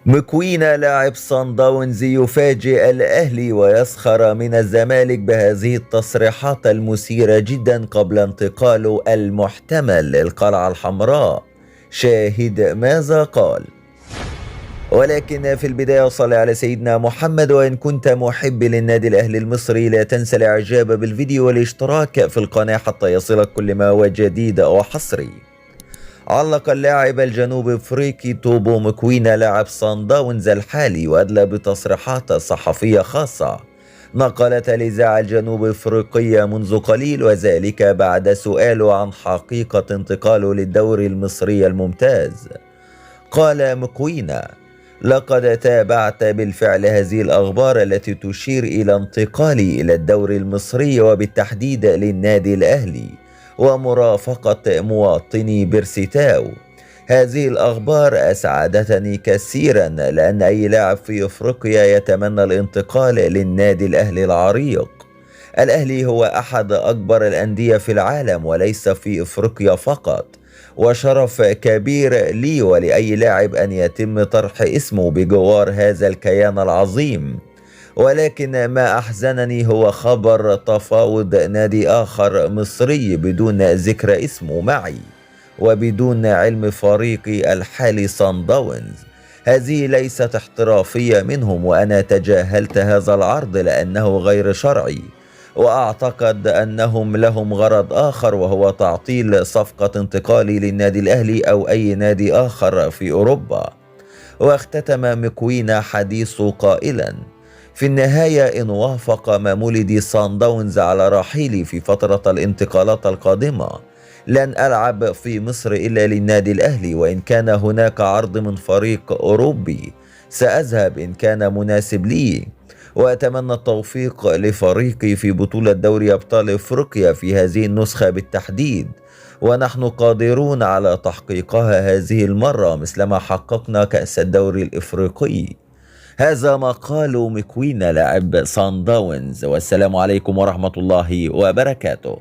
مكوينا لاعب صن داونز يفاجئ الأهلي ويسخر من الزمالك بهذه التصريحات المثيرة جدا قبل انتقاله المحتمل للقلعة الحمراء. شاهد ماذا قال. ولكن في البداية صل على سيدنا محمد، وإن كنت محب للنادي الأهلي المصري لا تنسى الإعجاب بالفيديو والاشتراك في القناة حتى يصلك كل ما هو جديد وحصري. علق اللاعب الجنوب افريقي توبو مكوينا لاعب صن داونز الحالي وادلى بتصريحات صحفية خاصة نقلتها الإذاعة الجنوب افريقية منذ قليل، وذلك بعد سؤاله عن حقيقة انتقاله للدوري المصري الممتاز. قال مكوينا: لقد تابعت بالفعل هذه الأخبار التي تشير إلى انتقالي إلى الدوري المصري وبالتحديد للنادي الأهلي ومرافقة مواطني بيرسيتاو. هذه الأخبار أسعدتني كثيرا، لأن أي لاعب في أفريقيا يتمنى الانتقال للنادي الأهلي العريق. الأهلي هو أحد أكبر الأندية في العالم وليس في أفريقيا فقط، وشرف كبير لي ولأي لاعب أن يتم طرح اسمه بجوار هذا الكيان العظيم. ولكن ما أحزنني هو خبر تفاوض نادي آخر مصري بدون ذكر اسمه معي وبدون علم فريقي الحالي صن داونز. هذه ليست احترافية منهم، وأنا تجاهلت هذا العرض لأنه غير شرعي، وأعتقد أنهم لهم غرض آخر وهو تعطيل صفقة انتقالي للنادي الأهلي أو أي نادي آخر في أوروبا. واختتم مكوينا حديثه قائلا: في النهاية إن وافق ممولدي صن داونز على رحيلي في فترة الانتقالات القادمة لن ألعب في مصر إلا للنادي الأهلي، وإن كان هناك عرض من فريق أوروبي سأذهب إن كان مناسب لي، وأتمنى التوفيق لفريقي في بطولة دوري أبطال إفريقيا في هذه النسخة بالتحديد، ونحن قادرون على تحقيقها هذه المرة مثلما حققنا كأس الدوري الإفريقي. هذا ما قاله مكوينا لاعب صن داونز، والسلام عليكم ورحمة الله وبركاته.